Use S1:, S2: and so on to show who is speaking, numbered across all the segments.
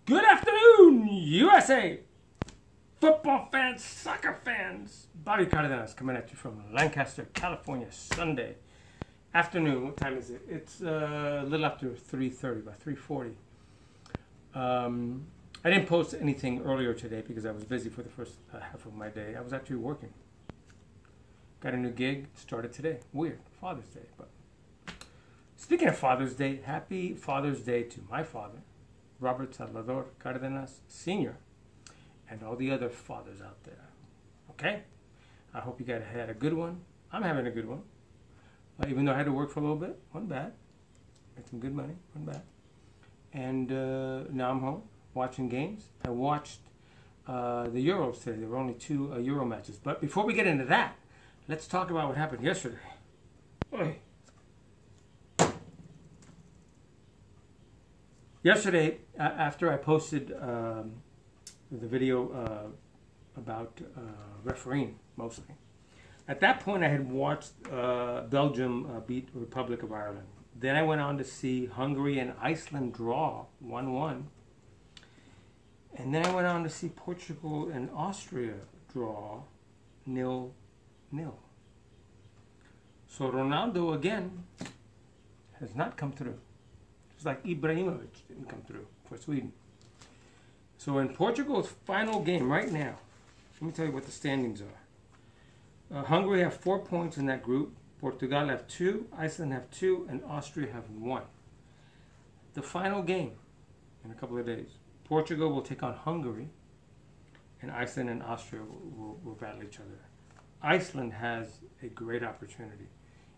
S1: Good afternoon, USA! Football fans, soccer fans. Bobby Cardenas coming at you from Lancaster, California, Sunday afternoon. What time is it? It's a little after 3:30, about 3:40. I didn't post anything earlier today because I was busy for the first half of my day. I was actually working. Got a new gig, started today. Weird, Father's Day. But speaking of Father's Day, happy Father's Day to my father, Robert Salvador Cardenas Sr., and all the other fathers out there. Okay? I hope you guys had a good one. I'm having a good one. Even though I had to work for a little bit, wasn't bad. Made some good money, wasn't bad. And now I'm home watching games. I watched the Euros today. There were only two Euro matches. But before we get into that, let's talk about what happened yesterday. Oy. Yesterday, after I posted the video about refereeing, mostly, at that point I had watched Belgium beat Republic of Ireland. Then I went on to see Hungary and Iceland draw 1-1. And then I went on to see Portugal and Austria draw 0-0. So Ronaldo again has not come through. It's like Ibrahimovic didn't come through for Sweden. So in Portugal's final game right now, let me tell you what the standings are. Hungary have 4 points in that group. Portugal have 2, Iceland have 2, and Austria have 1. The final game in a couple of days, Portugal will take on Hungary, and Iceland and Austria will battle each other. Iceland has a great opportunity.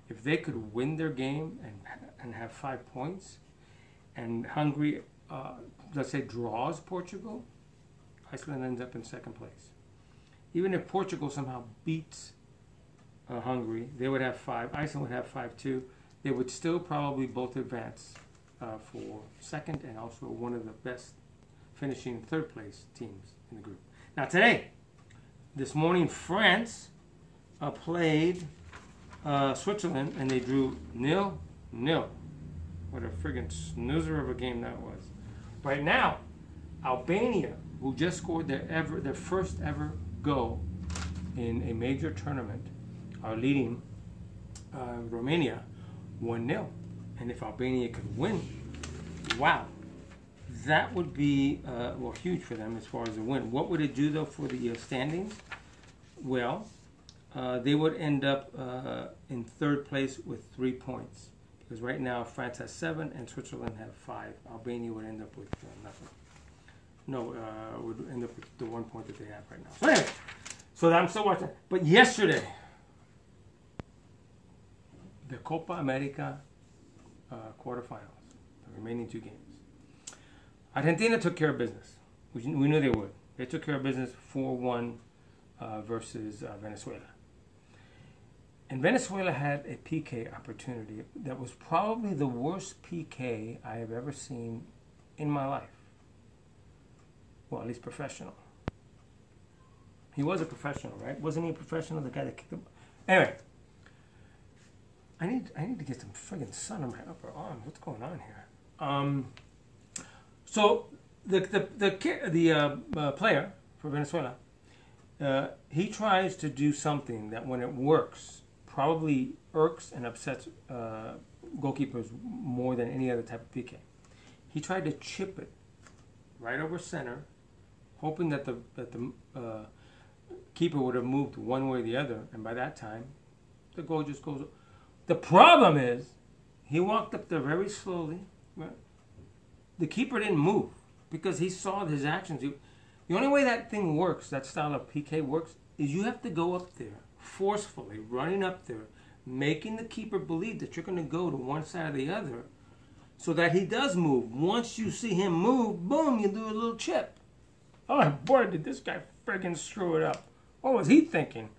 S1: If they could win their game and have 5 points, and Hungary, let's say, draws Portugal, Iceland ends up in second place. Even if Portugal somehow beats Hungary, they would have 5. Iceland would have 5 too. They would still probably both advance for second and also one of the best finishing third place teams in the group. Now today, this morning, France played Switzerland and they drew 0-0. What a friggin' snoozer of a game that was. Right now, Albania, who just scored their first ever goal in a major tournament, are leading Romania 1-0. And if Albania could win, wow, that would be well, huge for them as far as a win. What would it do though for the standings? Well, they would end up in third place with 3 points. Because right now France has 7 and Switzerland have 5. Albania would end up with nothing. No, would end up with the 1 point that they have right now. So anyway, so I'm still watching. But yesterday, the Copa America quarterfinals, the remaining 2 games. Argentina took care of business. We knew they would. They took care of business 4-1 versus Venezuela. And Venezuela had a PK opportunity that was probably the worst PK I have ever seen in my life. Well, at least professional. He was a professional, right? Wasn't he a professional, the guy that kicked him? Anyway, I need to get some friggin' sun on my upper arm. What's going on here? So the player for Venezuela, he tries to do something that when it works, probably irks and upsets goalkeepers more than any other type of PK. He tried to chip it right over center, hoping that the keeper would have moved one way or the other, and by that time, the goal just goes. The problem is, he walked up there very slowly. Right? The keeper didn't move because he saw his actions. The only way that thing works, that style of PK works, is you have to go up there forcefully, running up there, making the keeper believe that you're going to go to one side or the other so that he does move. Once you see him move, boom, you do a little chip. Oh boy, did this guy friggin' screw it up. What was he thinking?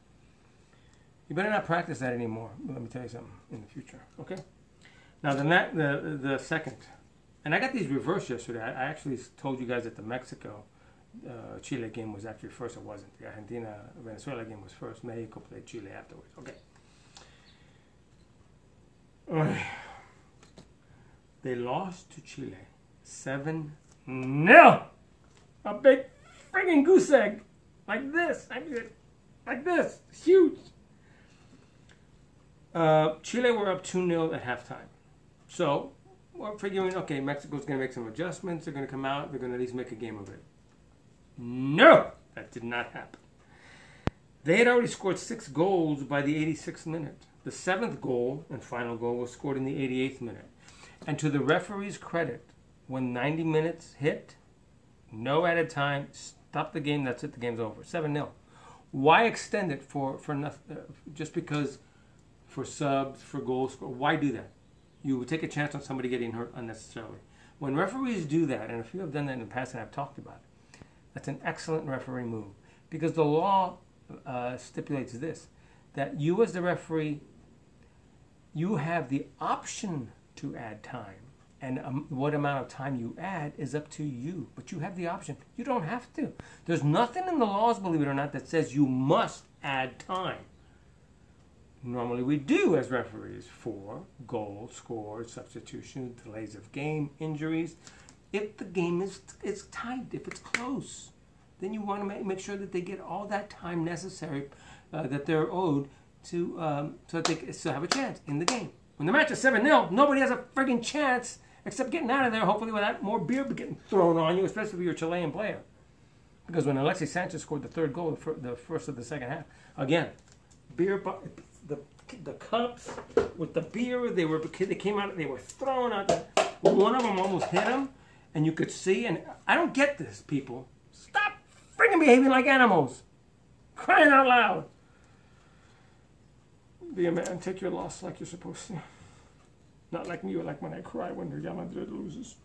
S1: You better not practice that anymore. Let me tell you something in the future, okay? Now the second, and I got these reversed yesterday. I actually told you guys that the Mexico Chile game was actually first. It wasn't. The Argentina-Venezuela game was first. Mexico played Chile afterwards. Okay. They lost to Chile 7-0. A big friggin' goose egg. Like this. I mean, like this. It's huge. Chile were up 2-0 at halftime. So, we're figuring, okay, Mexico's going to make some adjustments. They're going to come out. They're going to at least make a game of it. No! That did not happen. They had already scored 6 goals by the 86th minute. The 7th goal and final goal was scored in the 88th minute. And to the referee's credit, when 90 minutes hit, no added time, stop the game, that's it, the game's over. 7-0. Why extend it for nothing, just because for subs, for goals score? Why do that? You would take a chance on somebody getting hurt unnecessarily. When referees do that, and if you have done that in the past and I've talked about it, that's an excellent referee move. Because the law stipulates this, that you as the referee, you have the option to add time. And what amount of time you add is up to you. But you have the option. You don't have to. There's nothing in the laws, believe it or not, that says you must add time. Normally we do as referees for goals, scores, substitutions, delays of game, injuries. If the game is tight, if it's close, then you want to make sure that they get all that time necessary that they're owed to so that they still have a chance in the game. When the match is 7-0, nobody has a friggin' chance except getting out of there, hopefully without more beer getting thrown on you, especially if you're a Chilean player. Because when Alexis Sanchez scored the 3rd goal, the first of the second half, again, beer, the cups with the beer, they came out, they were thrown out there. One of them almost hit him, and you could see, and I don't get this, people. Stop friggin' behaving like animals. Crying out loud. Be a man, take your loss like you're supposed to. Not like me, or like when I cry when Real Madrid loses.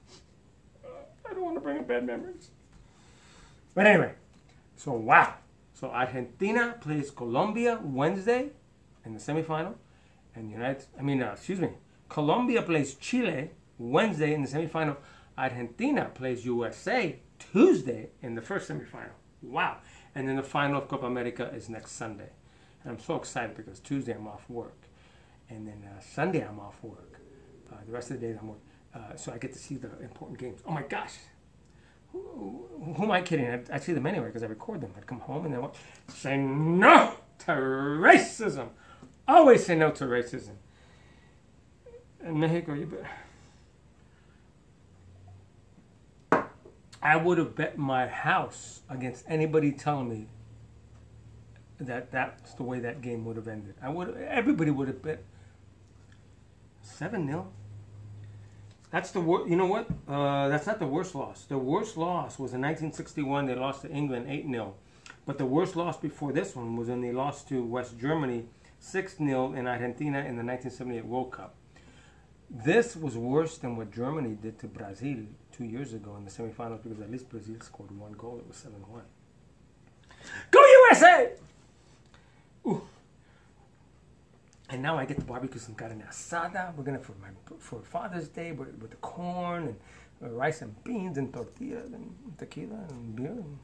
S1: I don't want to bring up bad memories. But anyway, so wow. So Argentina plays Colombia Wednesday in the semifinal. And Colombia plays Chile Wednesday in the semifinal. Argentina plays USA Tuesday in the first semifinal. Wow. And then the final of Copa America is next Sunday. And I'm so excited because Tuesday I'm off work. And then Sunday I'm off work. The rest of the days I'm working. So I get to see the important games. Oh my gosh. Who am I kidding? I see them anyway because I record them. I come home and then say no to racism. Always say no to racism. In Mexico, I would have bet my house against anybody telling me that that's the way that game would have ended. Everybody would have bet 7-0. That's the worst. You know what? That's not the worst loss. The worst loss was in 1961. They lost to England 8-0. But the worst loss before this one was when they lost to West Germany 6-0 in Argentina in the 1978 World Cup. This was worse than what Germany did to Brazil 2 years ago in the semifinals, because at least Brazil scored 1 goal. It was 7-1. Go USA! Ooh. And now I get to barbecue some carne asada. We're gonna for Father's Day with the corn and rice and beans and tortillas and tequila and beer. And